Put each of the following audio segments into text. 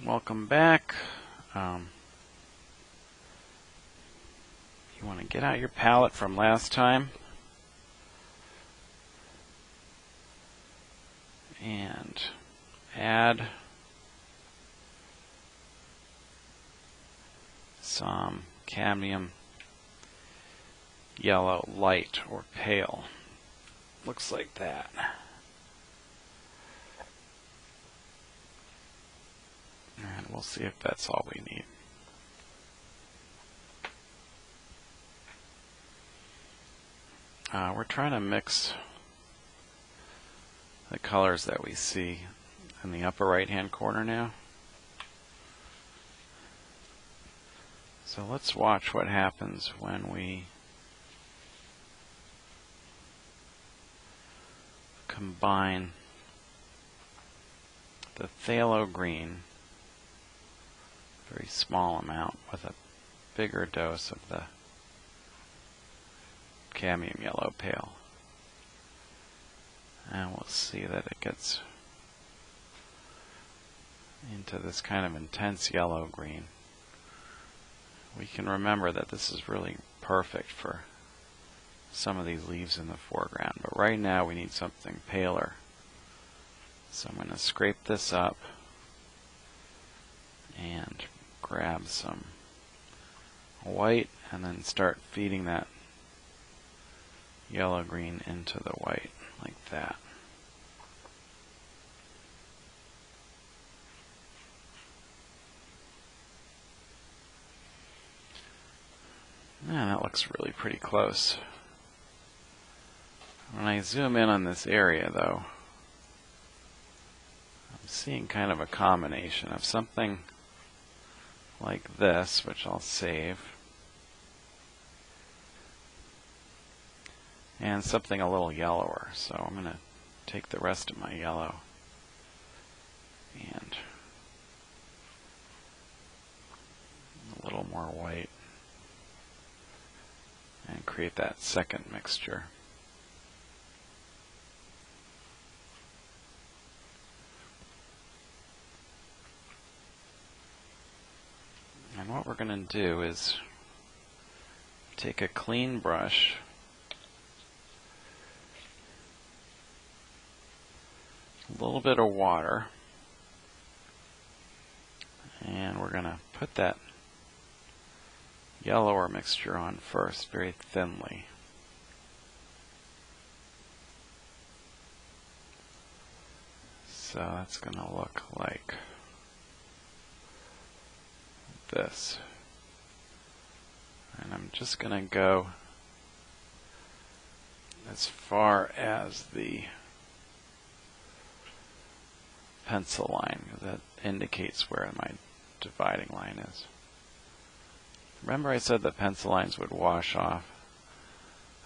Welcome back. You want to get out your palette from last time and add some cadmium yellow light or pale. Looks like that. And we'll see if that's all we need. We're trying to mix the colors that we see in the upper right hand corner now. So let's watch what happens when we combine the phthalo green, very small amount, with a bigger dose of the cadmium yellow pale. And we'll see that it gets into this kind of intense yellow green. We can remember that this is really perfect for some of these leaves in the foreground, but right now we need something paler. So I'm going to scrape this up and grab some white and then start feeding that yellow green into the white like that. Yeah, that looks really pretty close. When I zoom in on this area though, I'm seeing kind of a combination of something like this, which I'll save, and something a little yellower. So I'm going to take the rest of my yellow and a little more white and create that second mixture. And what we're going to do is take a clean brush a little bit of water, and we're going to put that yellower mixture on first, very thinly. So that's going to look like this. And I'm just going to go as far as the pencil line, because that indicates where my dividing line is. Remember I said that pencil lines would wash off?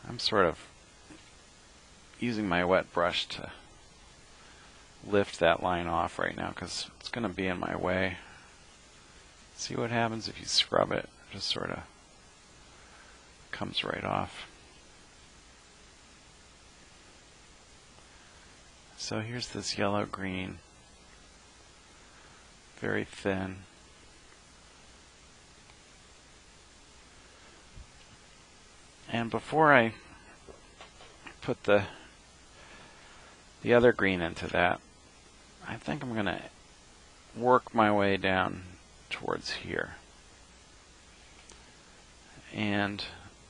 I'm sort of using my wet brush to lift that line off right now because it's going to be in my way. See what happens if you scrub it? It just sort of comes right off. So here's this yellow-green, very thin. And before I put the other green into that, I think I'm going to work my way down towards here. And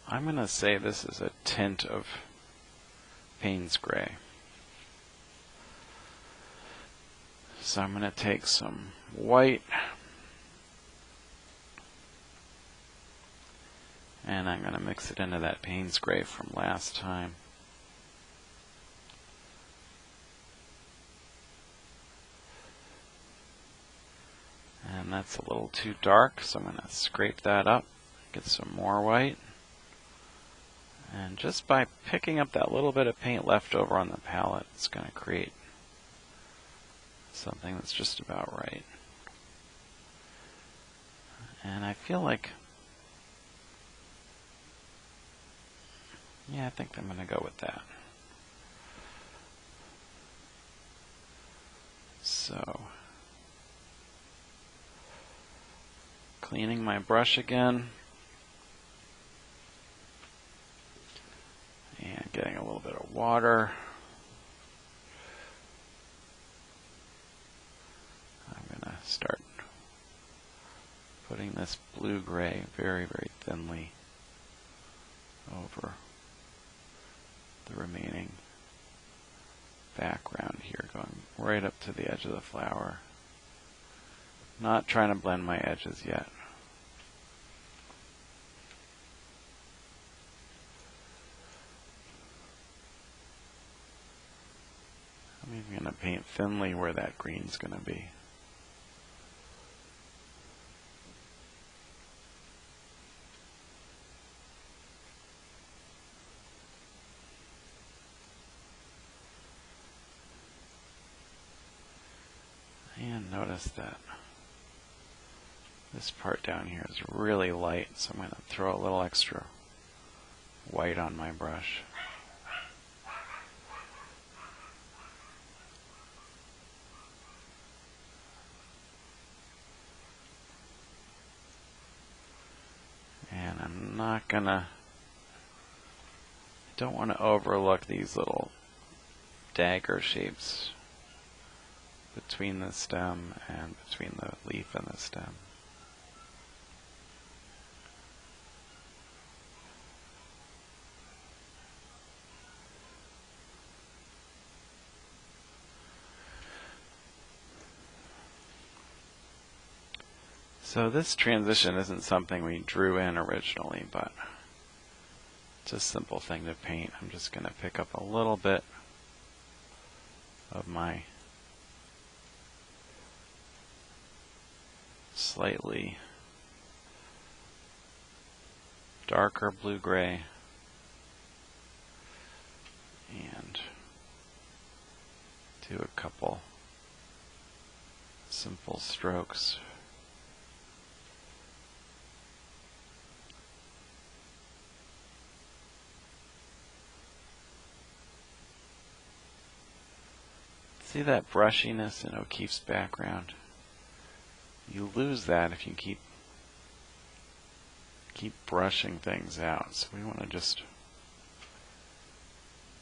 I'm going to say this is a tint of Payne's Gray. So I'm going to take some white and I'm going to mix it into that Payne's Gray from last time. And that's a little too dark, so I'm going to scrape that up, get some more white. And just by picking up that little bit of paint left over on the palette, it's going to create something that's just about right. And I feel like, yeah, I think I'm going to go with that. So Cleaning my brush again. And getting a little bit of water. I'm going to start putting this blue-gray very, very thinly over the remaining background here, going right up to the edge of the flower. Not trying to blend my edges yet. I'm even going to paint thinly where that green's going to be. And notice that this part down here is really light, so I'm going to throw a little extra white on my brush. And I'm not gonna, I don't want to overlook these little dagger shapes between the stem and between the leaf and the stem. So this transition isn't something we drew in originally, but it's a simple thing to paint. I'm just going to pick up a little bit of my slightly darker blue-gray and do a couple simple strokes. See that brushiness in O'Keefe's background? You lose that if you keep brushing things out. So we want to just,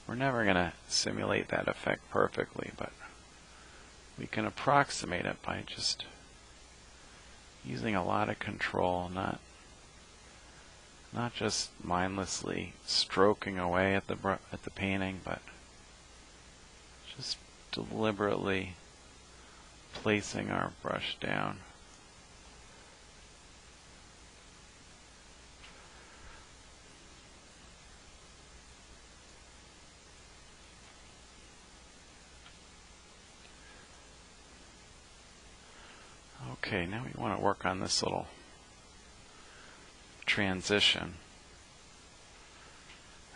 we're never going to simulate that effect perfectly, but we can approximate it by just using a lot of control, not just mindlessly stroking away at the painting, but just deliberately placing our brush down. Okay, now we want to work on this little transition.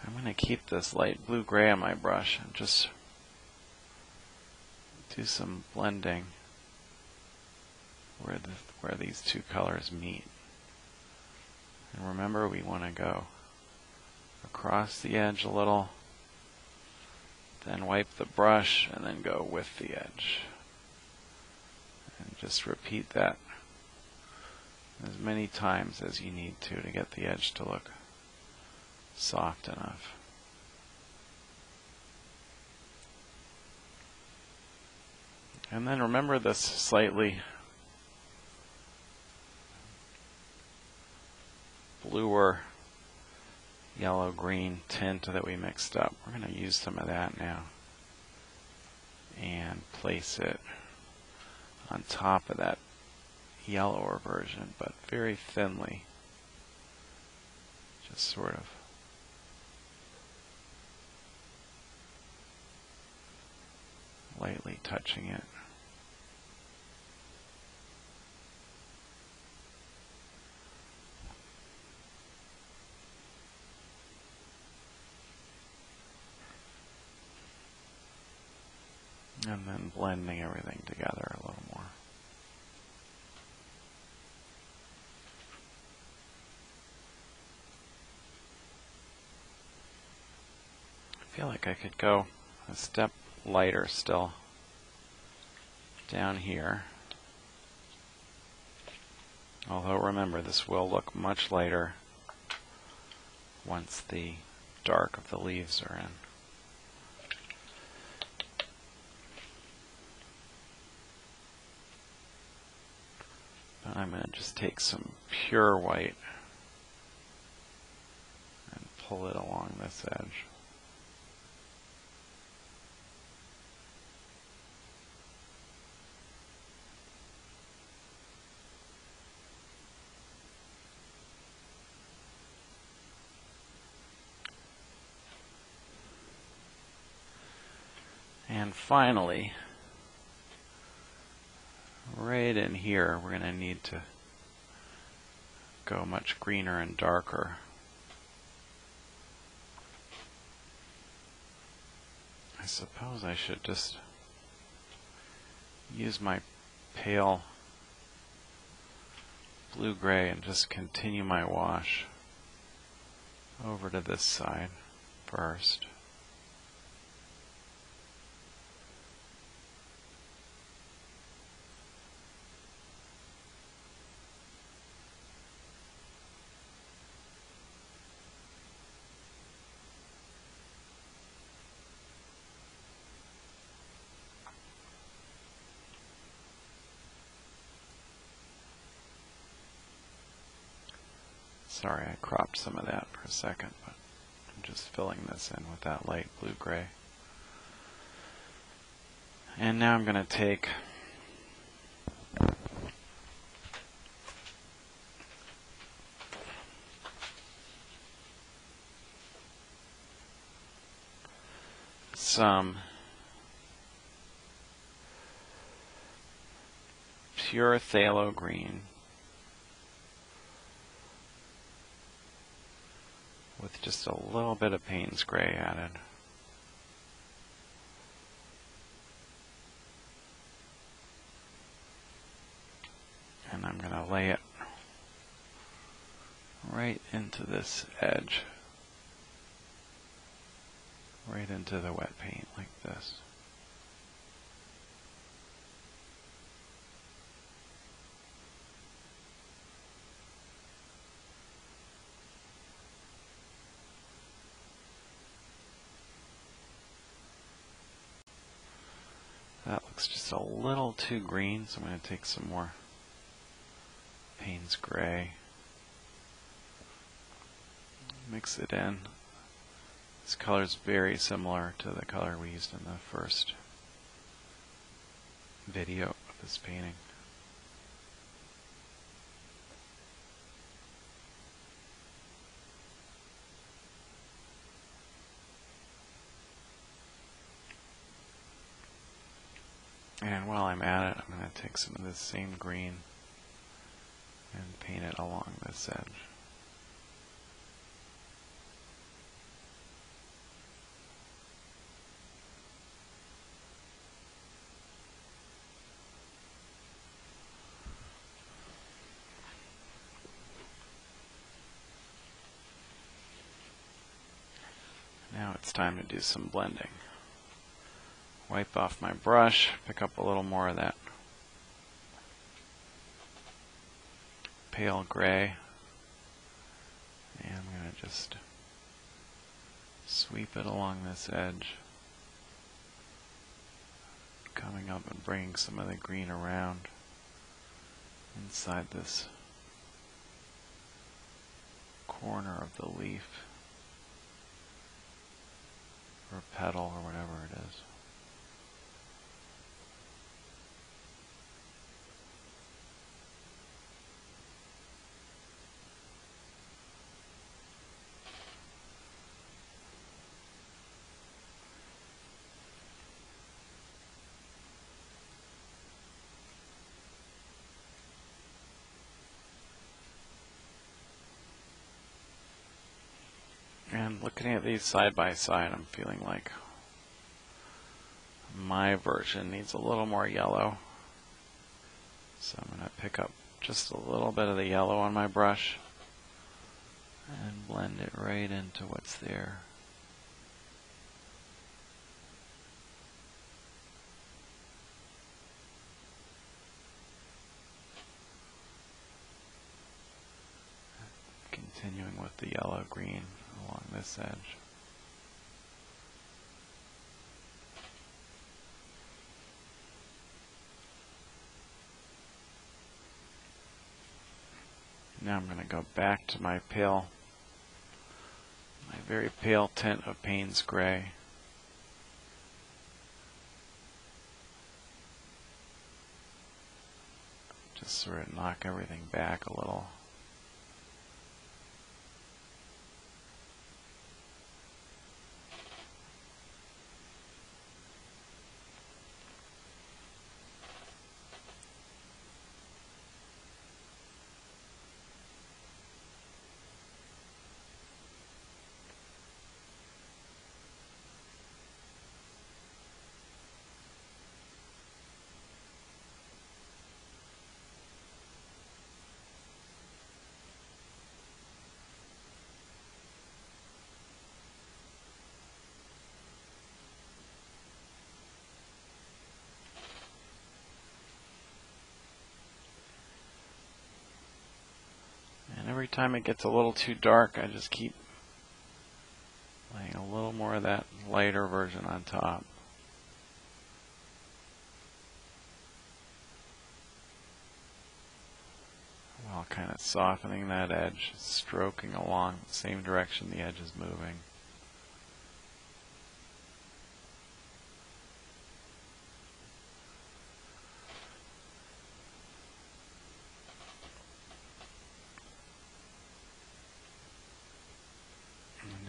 I'm going to keep this light blue-gray on my brush and just do some blending where these two colors meet. And remember, we want to go across the edge a little, then wipe the brush, and then go with the edge. And just repeat that as many times as you need to get the edge to look soft enough. And then remember this slightly bluer yellow-green tint that we mixed up. We're going to use some of that now and place it on top of that yellower version, but very thinly. Just sort of lightly touching it. And then blending everything together a little more. I feel like I could go a step lighter still down here. Although remember, this will look much lighter once the dark of the leaves are in. But I'm going to just take some pure white and pull it along this edge. And finally, right in here, we're going to need to go much greener and darker. I suppose I should just use my pale blue-gray and just continue my wash over to this side first. Sorry, I cropped some of that for a second, but I'm just filling this in with that light blue-gray. And now I'm going to take some pure phthalo green with just a little bit of Payne's gray added. And I'm going to lay it right into this edge, right into the wet paint like this. That looks just a little too green, so I'm going to take some more Payne's gray. Mix it in. This color is very similar to the color we used in the first video of this painting. And while I'm at it, I'm going to take some of this same green and paint it along this edge. Now it's time to do some blending. Wipe off my brush, pick up a little more of that pale gray, and I'm going to just sweep it along this edge, coming up and bringing some of the green around inside this corner of the leaf or petal or whatever it is. And looking at these side by side, I'm feeling like my version needs a little more yellow. So I'm going to pick up just a little bit of the yellow on my brush and blend it right into what's there. Continuing with the yellow-green along this edge. Now I'm going to go back to my very pale tint of Payne's Gray. Just sort of knock everything back a little. Every time it gets a little too dark, I just keep laying a little more of that lighter version on top. While kind of softening that edge, stroking along the same direction the edge is moving.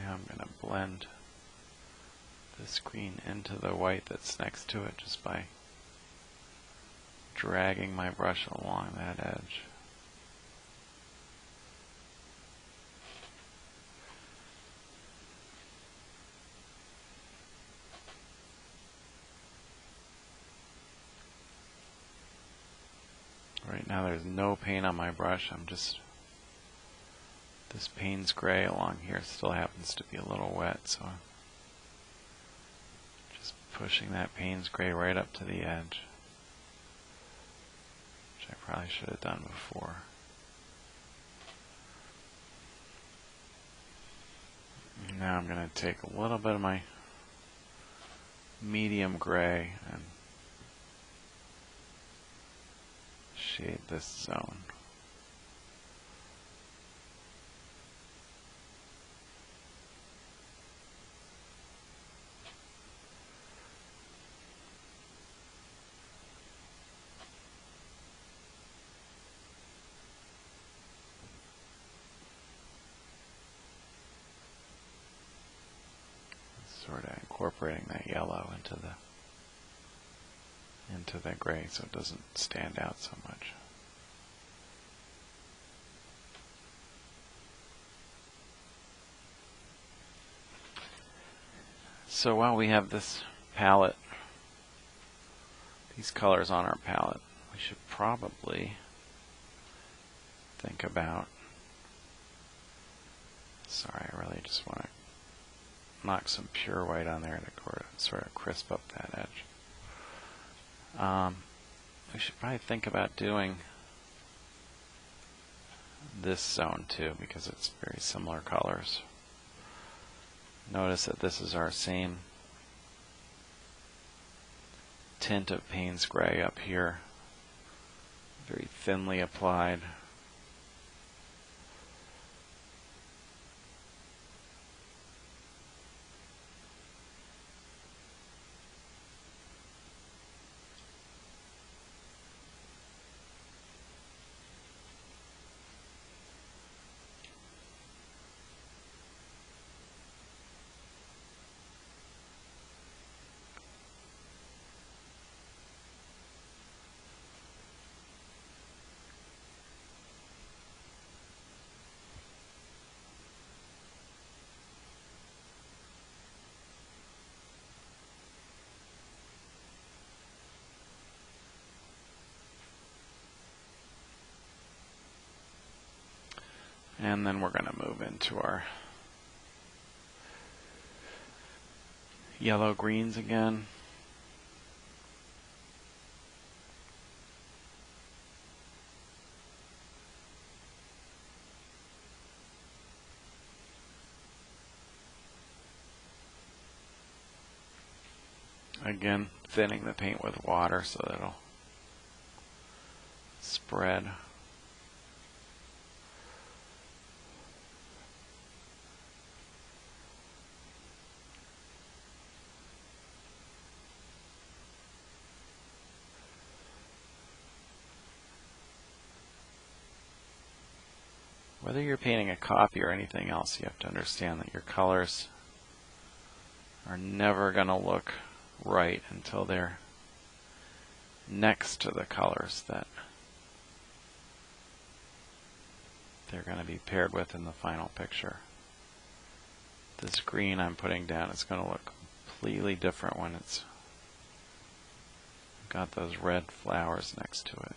I'm going to blend this green into the white that's next to it just by dragging my brush along that edge. Right now there's no paint on my brush. This Payne's Gray along here still happens to be a little wet, so I'm just pushing that Payne's Gray right up to the edge, which I probably should have done before. And now I'm going to take a little bit of my medium gray and shade this zone. Sort of incorporating that yellow into the gray so it doesn't stand out so much. So while we have this palette, these colors on our palette, we should probably think about, sorry, I really just want to knock some pure white on there to sort of crisp up that edge. We should probably think about doing this zone too, because it's very similar colors. Notice that this is our same tint of Payne's Gray up here, very thinly applied. And then we're going to move into our yellow greens again. Again, thinning the paint with water so that it'll spread. Whether you're painting a copy or anything else, you have to understand that your colors are never going to look right until they're next to the colors that they're going to be paired with in the final picture. This green I'm putting down is going to look completely different when it's got those red flowers next to it.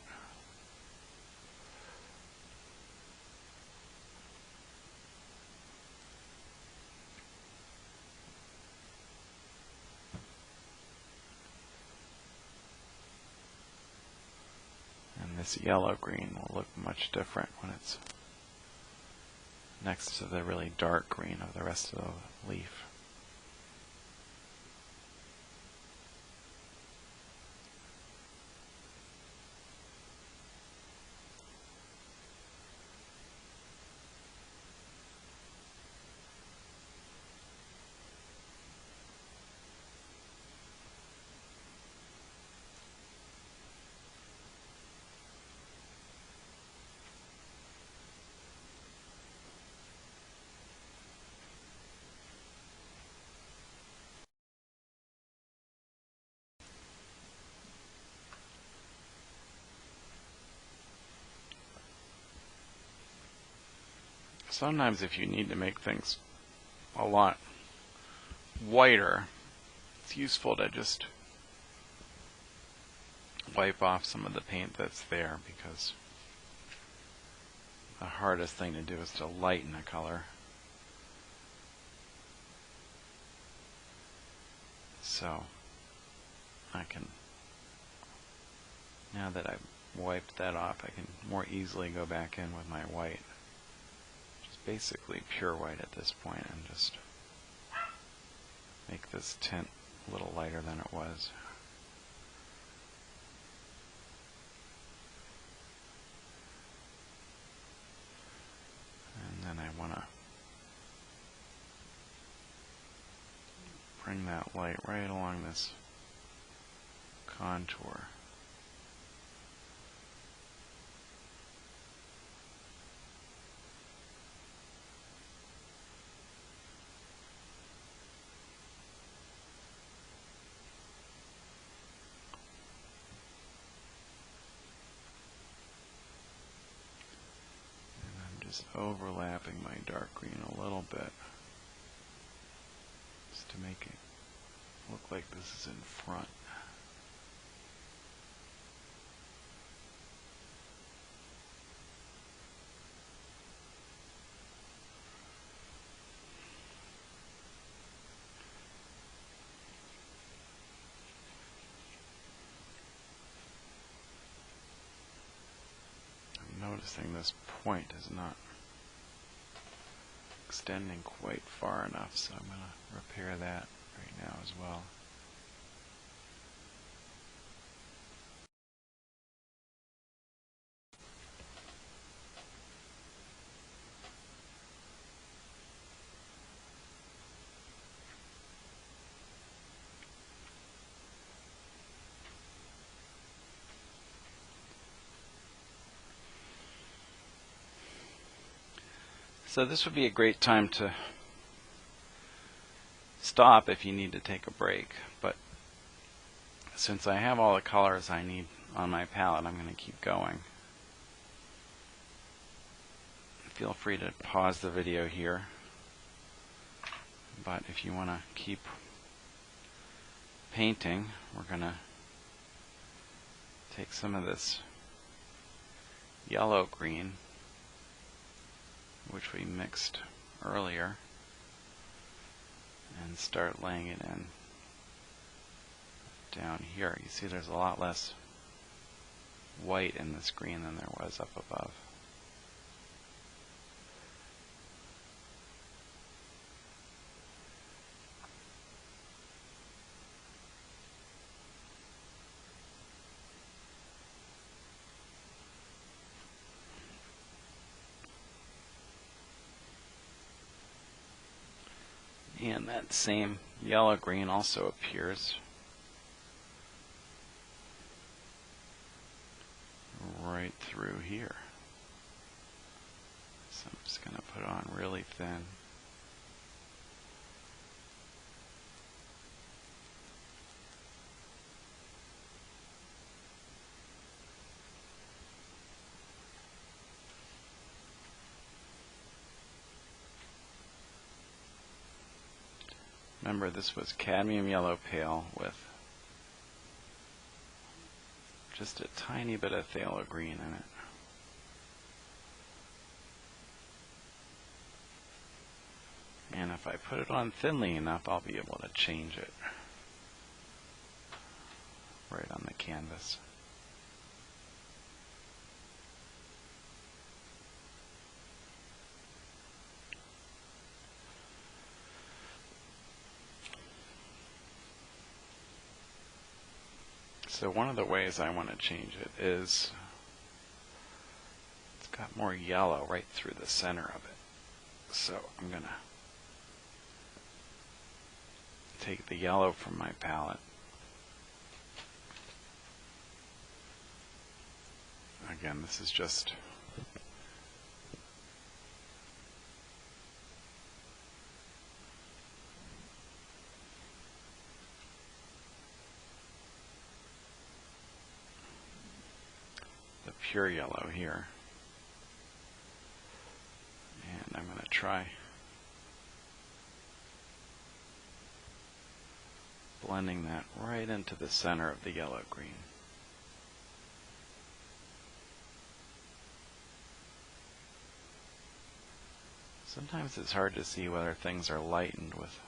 This yellow-green will look much different when it's next to the really dark green of the rest of the leaf. Sometimes if you need to make things a lot whiter, it's useful to just wipe off some of the paint that's there, because the hardest thing to do is to lighten a color. So I can, now that I've wiped that off, I can more easily go back in with my white. Basically pure white at this point, and just make this tint a little lighter than it was. And then I want to bring that light right along this contour. Just overlapping my dark green a little bit, just to make it look like this is in front. I'm noticing this point is not extending quite far enough, so I'm going to repair that right now as well. So this would be a great time to stop if you need to take a break, but since I have all the colors I need on my palette, I'm going to keep going. Feel free to pause the video here, but if you want to keep painting, we're going to take some of this yellow green, which we mixed earlier, and start laying it in down here. You see there's a lot less white in this green than there was up above. And that same yellow-green also appears right through here. So I'm just going to put it on really thin. Remember, this was cadmium yellow pale with just a tiny bit of phthalo green in it. And if I put it on thinly enough, I'll be able to change it right on the canvas. So one of the ways I want to change it is it's got more yellow right through the center of it. So I'm going to take the yellow from my palette. Again, this is just the pure yellow here. And I'm going to try blending that right into the center of the yellow-green. Sometimes it's hard to see whether things are lightened with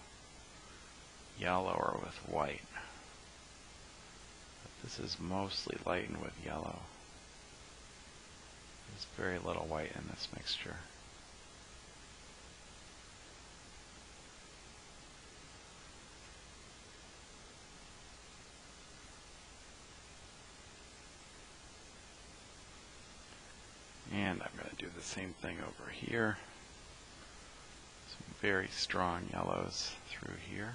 yellow or with white. But this is mostly lightened with yellow. There's very little white in this mixture. And I'm going to do the same thing over here. Some very strong yellows through here.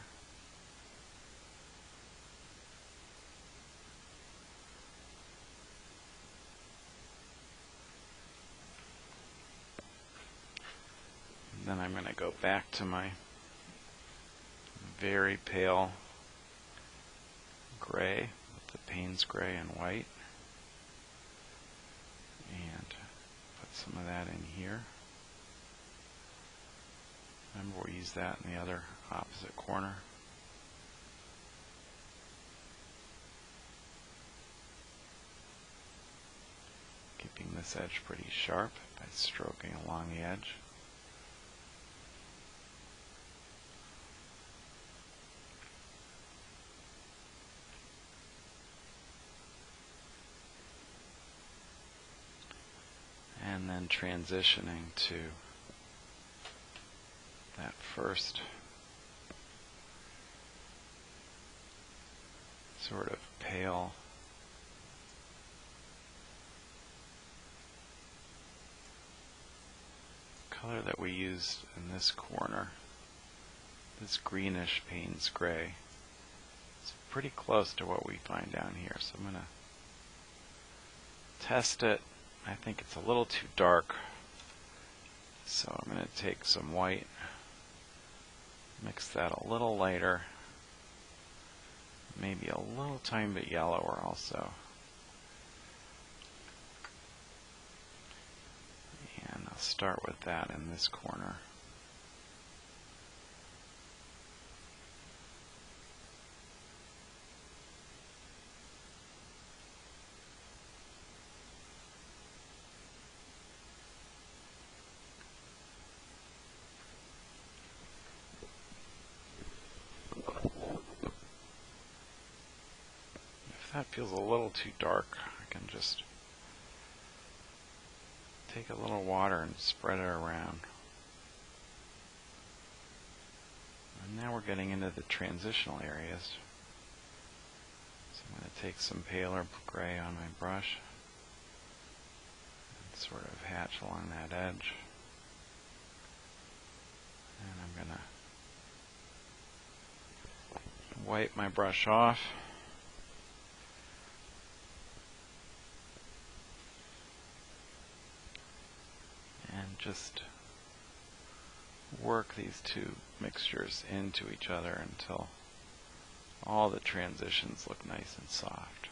And then I'm going to go back to my very pale gray with the Payne's gray and white. And put some of that in here. Remember, we'll use that in the other opposite corner. Keeping this edge pretty sharp by stroking along the edge. And then transitioning to that first sort of pale color that we used in this corner, this greenish Payne's gray. It's pretty close to what we find down here, so I'm going to test it. I think it's a little too dark, so I'm going to take some white, mix that a little lighter, maybe a little tiny bit yellower also. And I'll start with that in this corner. If that feels a little too dark, I can just take a little water and spread it around. And now we're getting into the transitional areas. So I'm going to take some paler gray on my brush and sort of hatch along that edge. And I'm going to wipe my brush off. And just work these two mixtures into each other until all the transitions look nice and soft.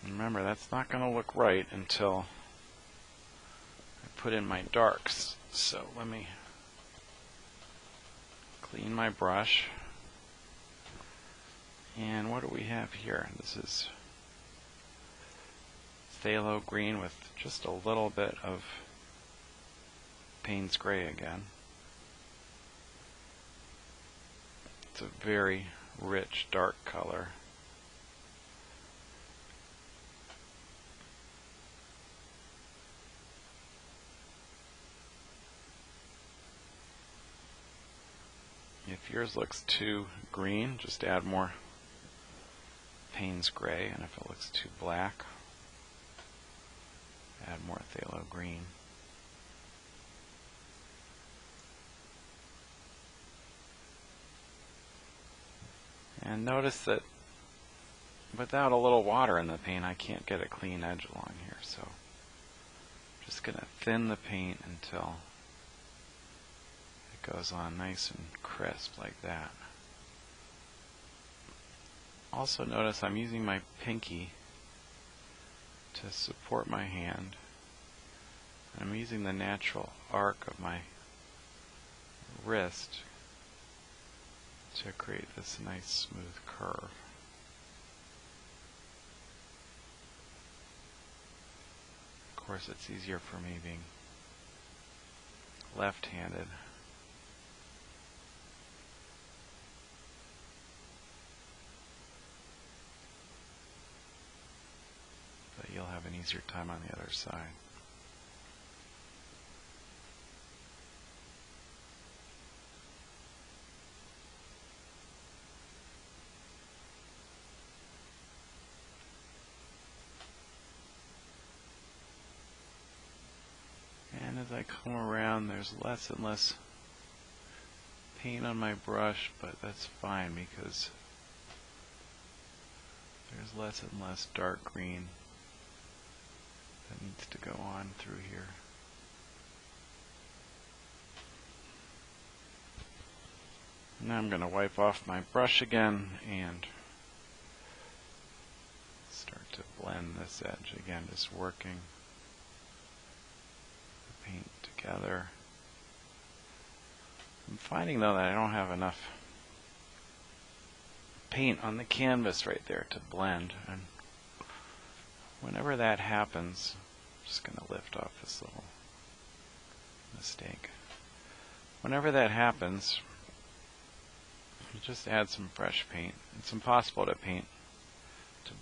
Remember, that's not going to look right until I put in my darks. So let me clean my brush. And what do we have here? This is phthalo green with just a little bit of Payne's gray again. It's a very rich dark color. If yours looks too green, just add more Payne's gray, and if it looks too black, add more phthalo green. And notice that without a little water in the paint, I can't get a clean edge along here, so I'm just going to thin the paint until it goes on nice and crisp like that. Also notice I'm using my pinky to support my hand. I'm using the natural arc of my wrist to create this nice smooth curve. Of course, it's easier for me being left-handed. But you'll have an easier time on the other side. And as I come around, there's less and less paint on my brush, but that's fine because there's less and less dark green that needs to go on through here. Now I'm going to wipe off my brush again and start to blend this edge again, just working the paint together. I'm finding though that I don't have enough paint on the canvas right there to blend, and whenever that happens, I'm just going to lift off this little mistake. Whenever that happens, you just add some fresh paint. It's impossible to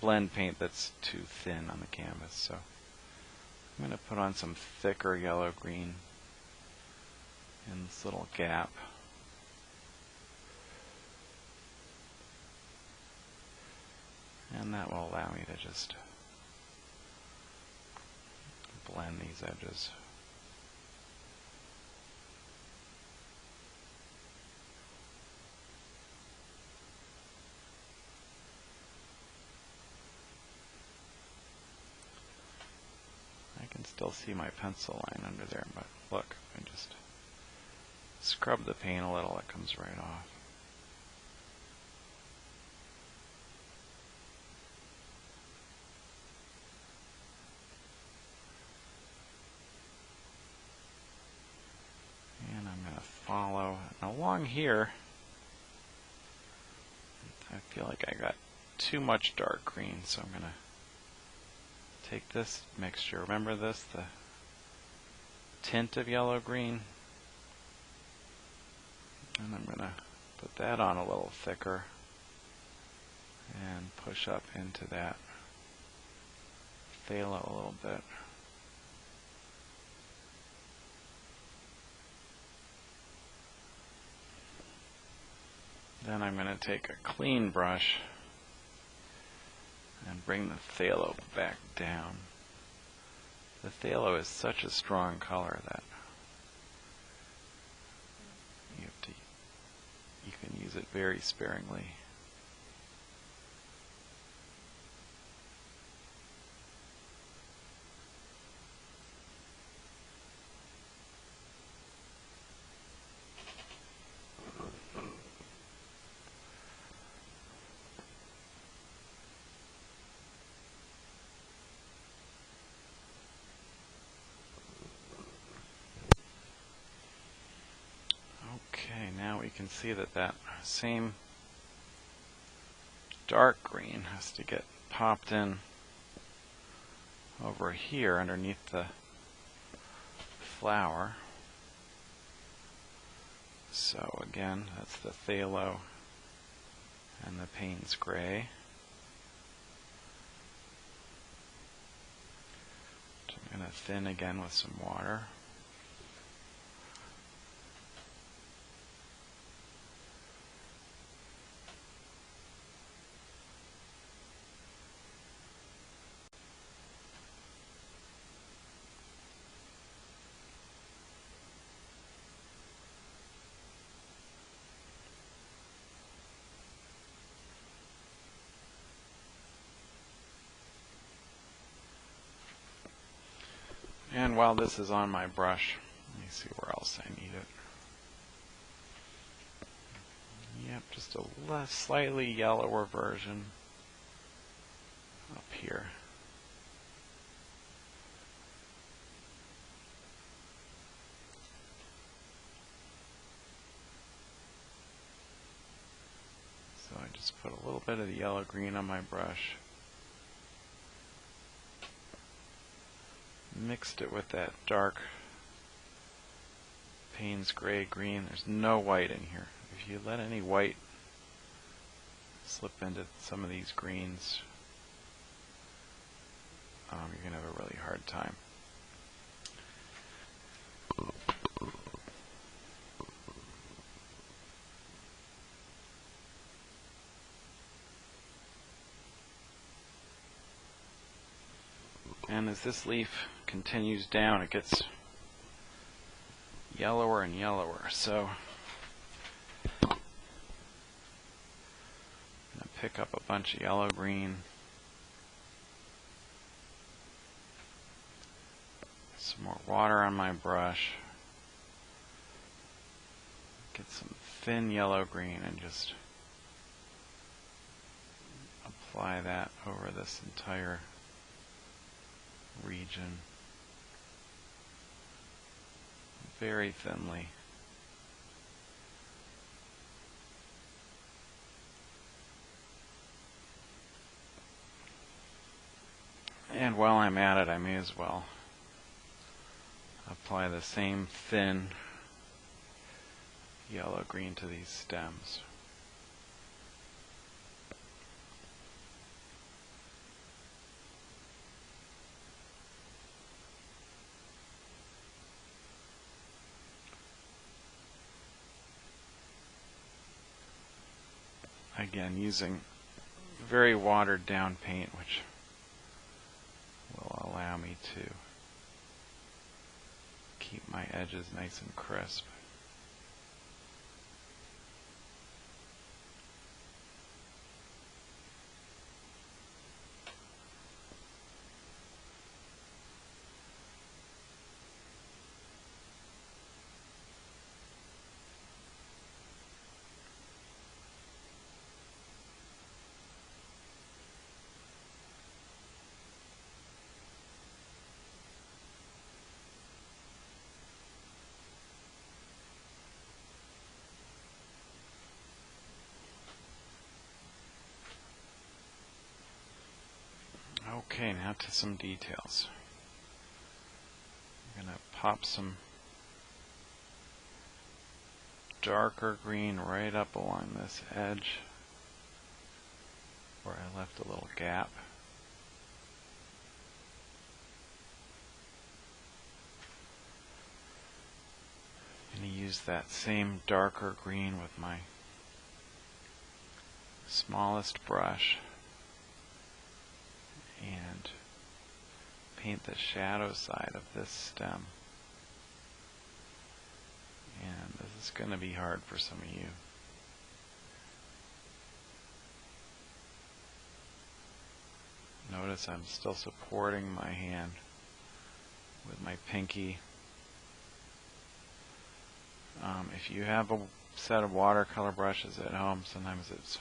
blend paint that's too thin on the canvas, so I'm going to put on some thicker yellow-green in this little gap. And that will allow me to just blend these edges. I can still see my pencil line under there, but look, I just scrub the paint a little, it comes right off. And I'm going to follow. And along here, I feel like I got too much dark green, so I'm going to take this mixture. Remember this, the tint of yellow-green? And I'm going to put that on a little thicker and push up into that phthalo a little bit. Then I'm going to take a clean brush And bring the phthalo back down. The phthalo is such a strong color that you can use it very sparingly. Okay, now we can see that that same dark green has to get popped in over here underneath the flower. So again, that's the phthalo and the Payne's gray. Which I'm going to thin again with some water. And while this is on my brush, let me see where else I need it. Yep, just a slightly yellower version up here. So I just put a little bit of the yellow-green on my brush. Mixed it with that dark Payne's gray green. There's no white in here. If you let any white slip into some of these greens, you're going to have a really hard time. And as this leaf continues down, it gets yellower and yellower. So I'm going to pick up a bunch of yellow-green, some more water on my brush, get some thin yellow-green and just apply that over this entire region very thinly. And while I'm at it, I may as well apply the same thin yellow-green to these stems. Again, using very watered down paint, which will allow me to keep my edges nice and crisp. Okay, now to some details. I'm going to pop some darker green right up along this edge where I left a little gap. I'm going to use that same darker green with my smallest brush. and paint the shadow side of this stem. And this is going to be hard for some of you. Notice I'm still supporting my hand with my pinky. If you have a set of watercolor brushes at home, sometimes it's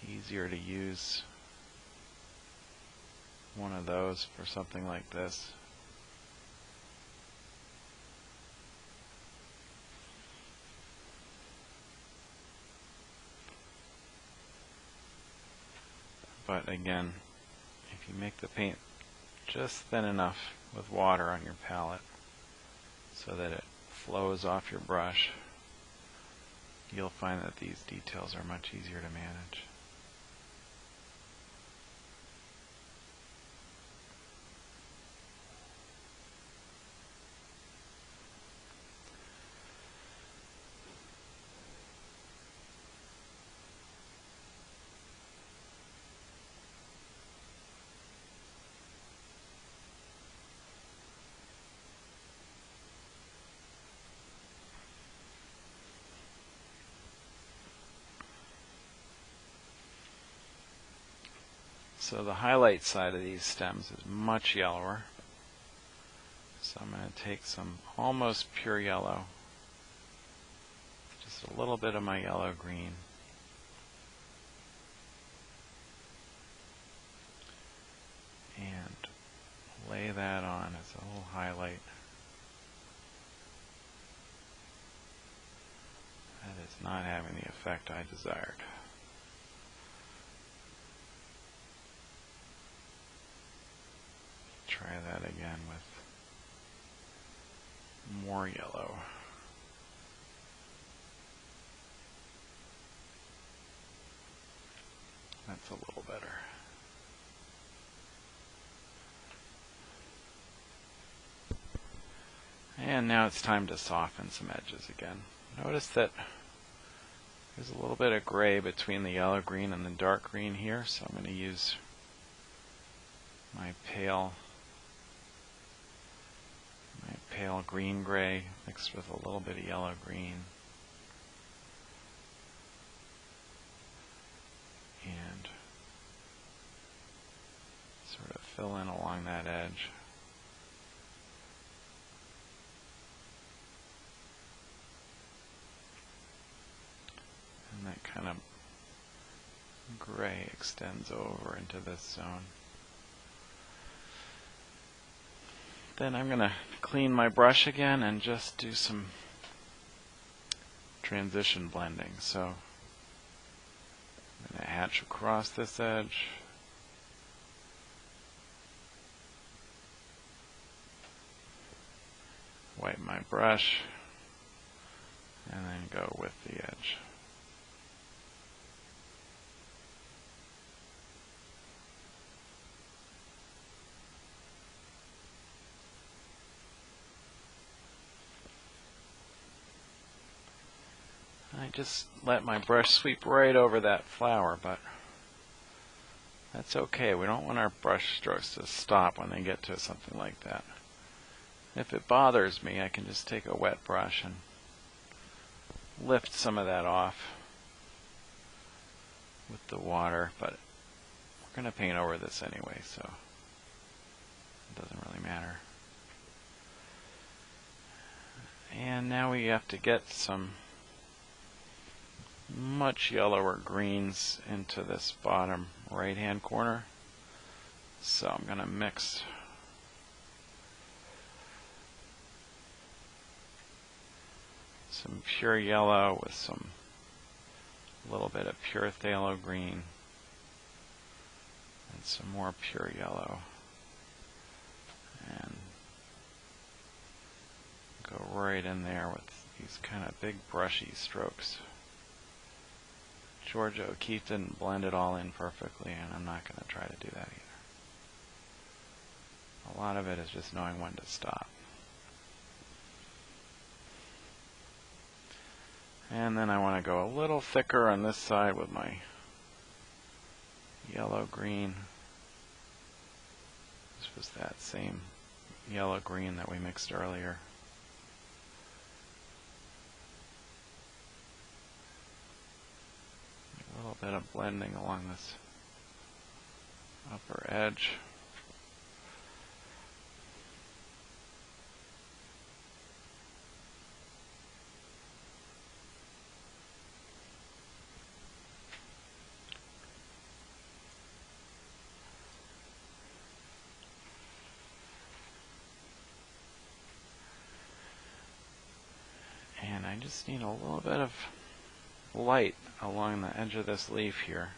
easier to use one of those for something like this. But again, if you make the paint just thin enough with water on your palette so that it flows off your brush, you'll find that these details are much easier to manage. So the highlight side of these stems is much yellower. So I'm going to take some almost pure yellow, just a little bit of my yellow green, and lay that on as a little highlight. That is not having the effect I desired. Try that again with more yellow. That's a little better. And now it's time to soften some edges again. Notice that there's a little bit of gray between the yellow green and the dark green here, so I'm going to use my pale green gray mixed with a little bit of yellow green, and sort of fill in along that edge. And that kind of gray extends over into this zone. Then I'm going to clean my brush again and just do some transition blending. So I'm going to hatch across this edge. Wipe my brush and then go with the edge. I just let my brush sweep right over that flower, but that's okay. We don't want our brush strokes to stop when they get to something like that. If it bothers me, I can just take a wet brush and lift some of that off with the water, but we're going to paint over this anyway, so it doesn't really matter. And now we have to get some much yellower greens into this bottom right hand corner. So I'm going to mix some pure yellow with some little bit of pure phthalo green and some more pure yellow, and go right in there with these kind of big brushy strokes. Georgia O'Keeffe didn't blend it all in perfectly, and I'm not going to try to do that either. A lot of it is just knowing when to stop. And then I want to go a little thicker on this side with my yellow green. This was that same yellow-green that we mixed earlier. A little bit of blending along this upper edge. And I just need a little bit of light along the edge of this leaf here.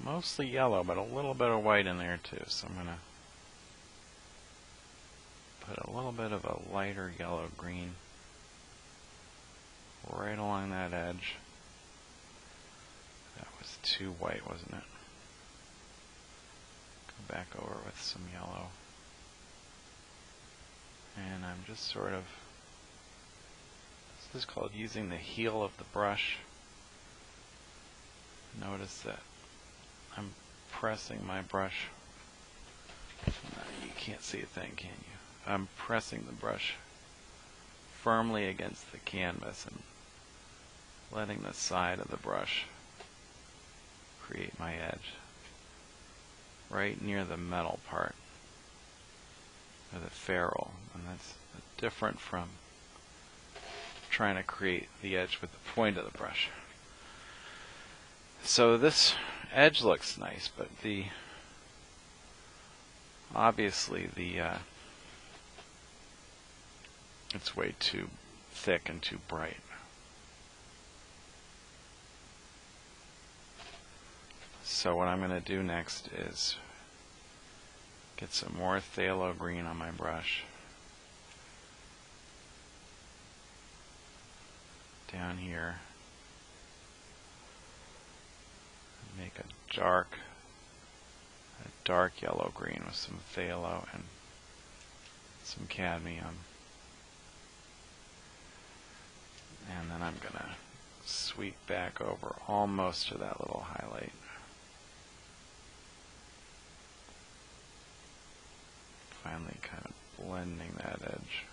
Mostly yellow, but a little bit of white in there too. So I'm going to put a little bit of a lighter yellow-green right along that edge. That was too white, wasn't it? Go back over with some yellow. And I'm just sort of, this is called using the heel of the brush. Notice that I'm pressing my brush. You can't see a thing, can you? I'm pressing the brush firmly against the canvas and letting the side of the brush create my edge right near the metal part, or the ferrule, and that's different from trying to create the edge with the point of the brush. So this edge looks nice, but obviously it's way too thick and too bright. So what I'm going to do next is get some more phthalo green on my brush. Down here. Make a dark yellow green with some phthalo and some cadmium. And then I'm going to sweep back over almost to that little highlight. Finally kind of blending that edge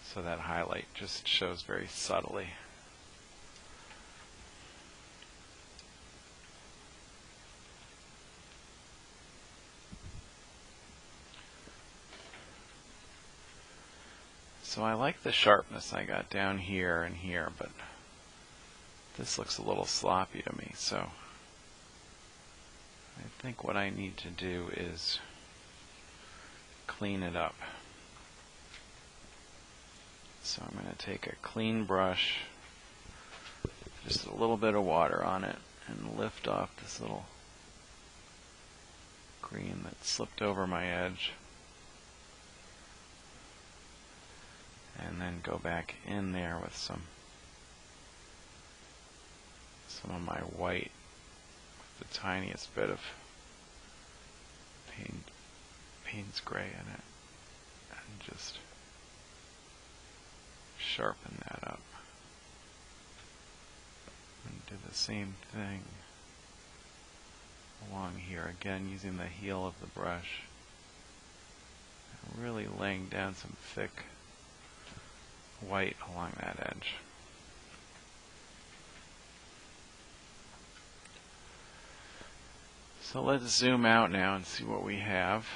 so that highlight just shows very subtly. So I like the sharpness I got down here and here, but this looks a little sloppy to me, so I think what I need to do is clean it up. So I'm going to take a clean brush, just a little bit of water on it, and lift off this little green that slipped over my edge. And then go back in there with some of my white with the tiniest bit of Payne's gray in it, and just sharpen that up. And do the same thing along here, again using the heel of the brush, and really laying down some thick white along that edge. So let's zoom out now and see what we have.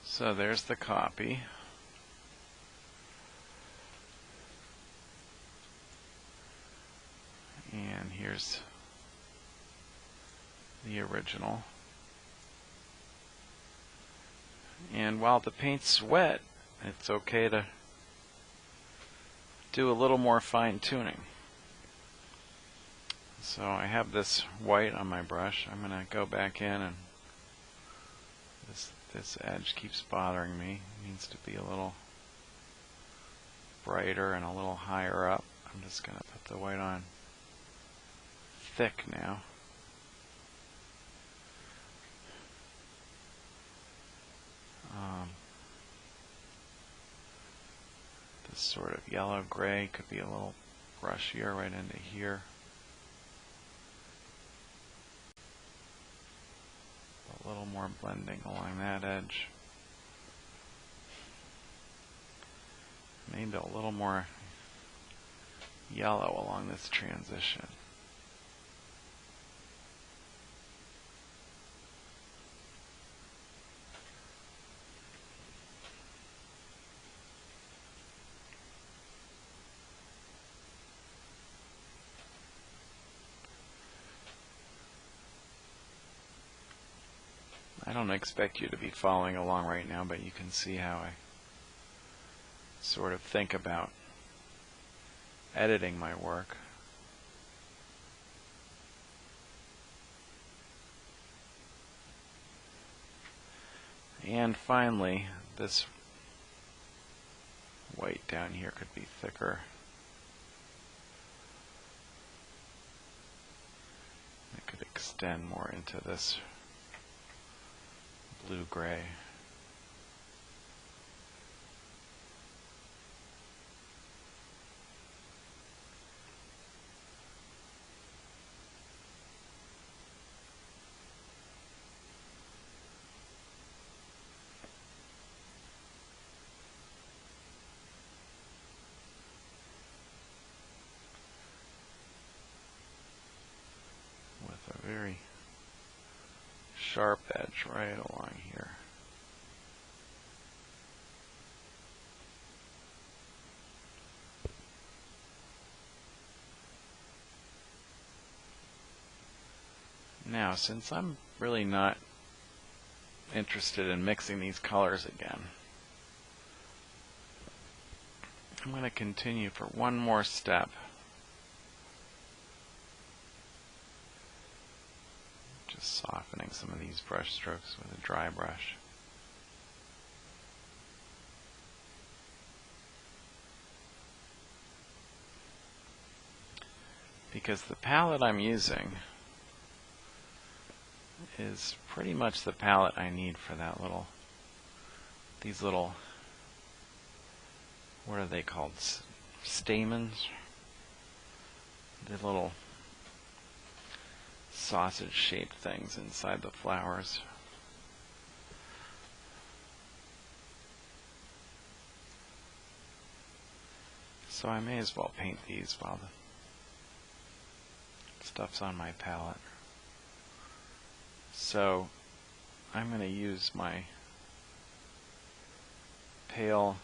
So there's the copy. And here's the original. And while the paint's wet, it's okay to do a little more fine tuning. So I have this white on my brush. I'm going to go back in, and this edge keeps bothering me. It needs to be a little brighter and a little higher up. I'm just going to put the white on thick now. This sort of yellow-gray could be a little brushier right into here. A little more blending along that edge. Maybe a little more yellow along this transition. I don't expect you to be following along right now, but you can see how I sort of think about editing my work. And finally, this white down here could be thicker. It could extend more into this blue-gray. With a very sharp edge right along here. Now, since I'm really not interested in mixing these colors again, I'm going to continue for one more step. Just softening some of these brush strokes with a dry brush. Because the palette I'm using is pretty much the palette I need for that these little, what are they called? Stamens? The little sausage-shaped things inside the flowers. So I may as well paint these while the stuff's on my palette. So I'm going to use my pale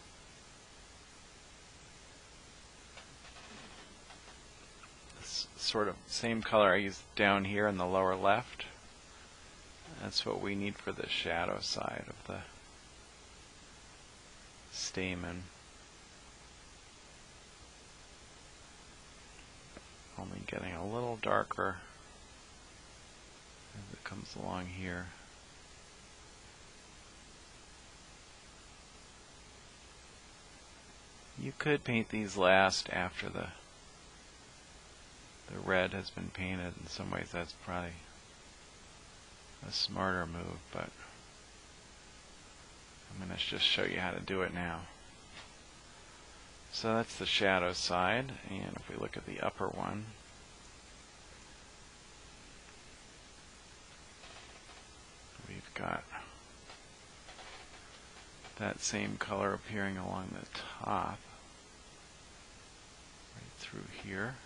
sort of same color I used down here in the lower left. That's what we need for the shadow side of the stamen. Only getting a little darker as it comes along here. You could paint these last after the red has been painted. In some ways that's probably a smarter move, but I'm going to just show you how to do it now. So that's the shadow side, and if we look at the upper one, we've got that same color appearing along the top, right through here.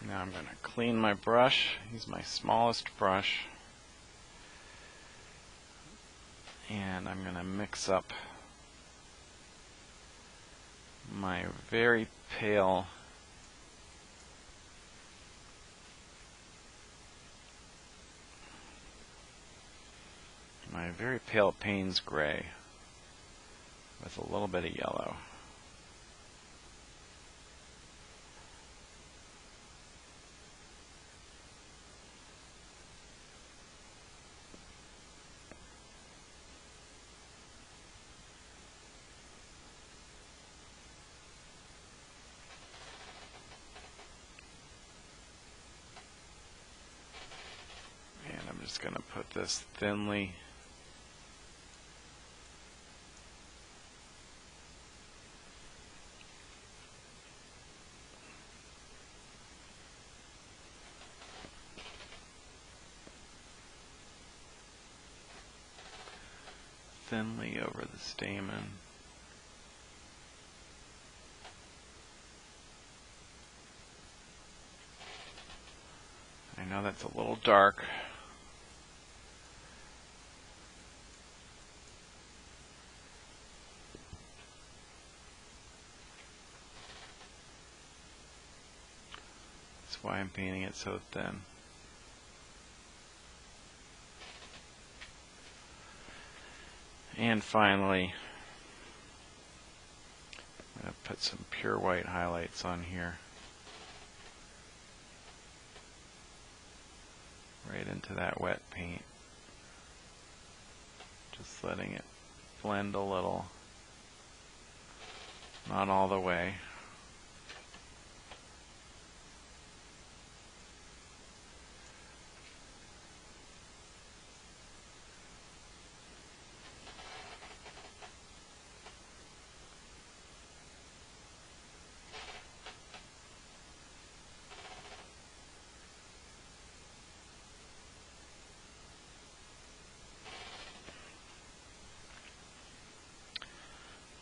Now I'm going to clean my brush, use my smallest brush, and I'm going to mix up my very pale Payne's gray with a little bit of yellow. just going to put this thinly over the stamen. I know that's a little dark. That's why I'm painting it so thin. And finally, I'm going to put some pure white highlights on here. Right into that wet paint. Just letting it blend a little. Not all the way.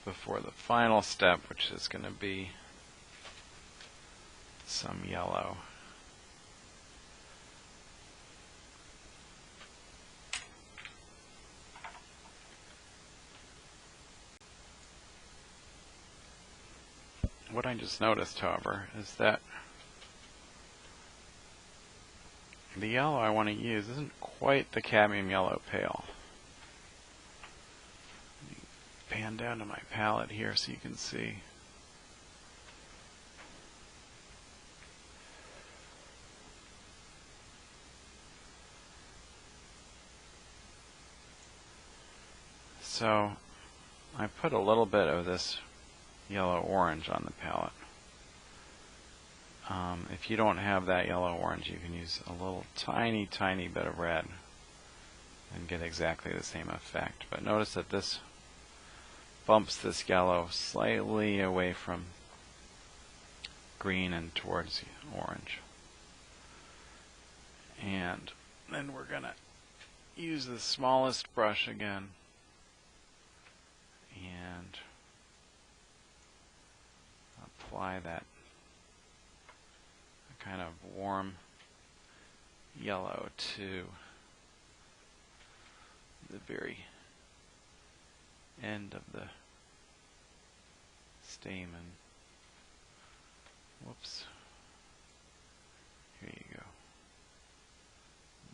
Before the final step, which is going to be some yellow. What I just noticed, however, is that the yellow I want to use isn't quite the cadmium yellow pale. Pan down to my palette here so you can see. So I put a little bit of this yellow orange on the palette. If you don't have that yellow orange, you can use a little tiny bit of red and get exactly the same effect. But notice that this bumps this yellow slightly away from green and towards orange. And then we're going to use the smallest brush again and apply that kind of warm yellow to the very end of the stamen. Whoops. Here you go.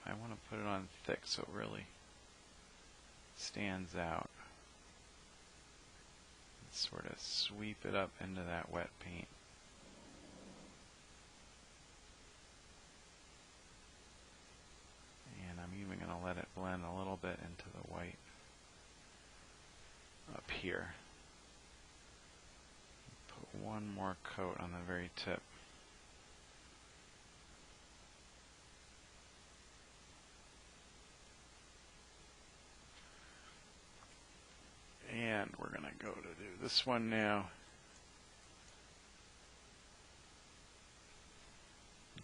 I want to put it on thick so it really stands out. Sort of sweep it up into that wet paint. And I'm even going to let it blend a little bit into the white up here. Put one more coat on the very tip. And we're going to go to do this one now.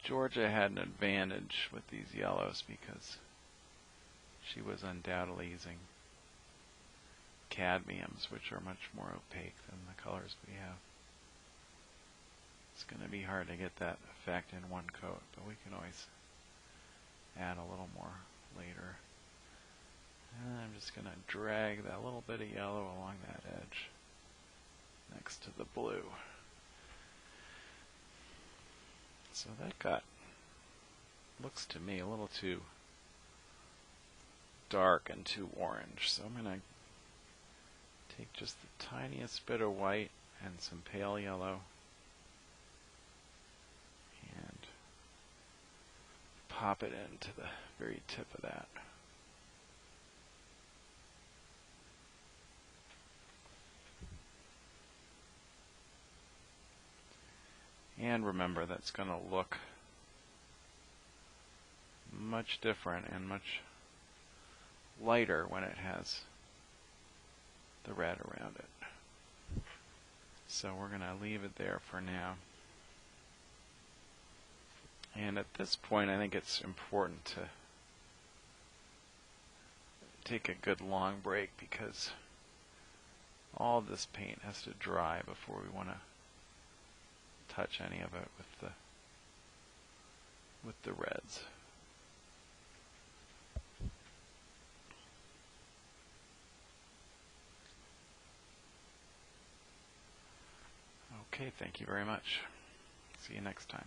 Georgia had an advantage with these yellows because she was undoubtedly using cadmiums, which are much more opaque than the colors we have. It's going to be hard to get that effect in one coat, but we can always add a little more later. And I'm just going to drag that little bit of yellow along that edge next to the blue. So that looks to me a little too dark and too orange. So I'm going to take just the tiniest bit of white and some pale yellow and pop it into the very tip of that. And remember, that's going to look much different and much lighter when it has the red around it. So we're going to leave it there for now. And at this point, I think it's important to take a good long break because all this paint has to dry before we want to touch any of it with the reds. Okay, thank you very much. See you next time.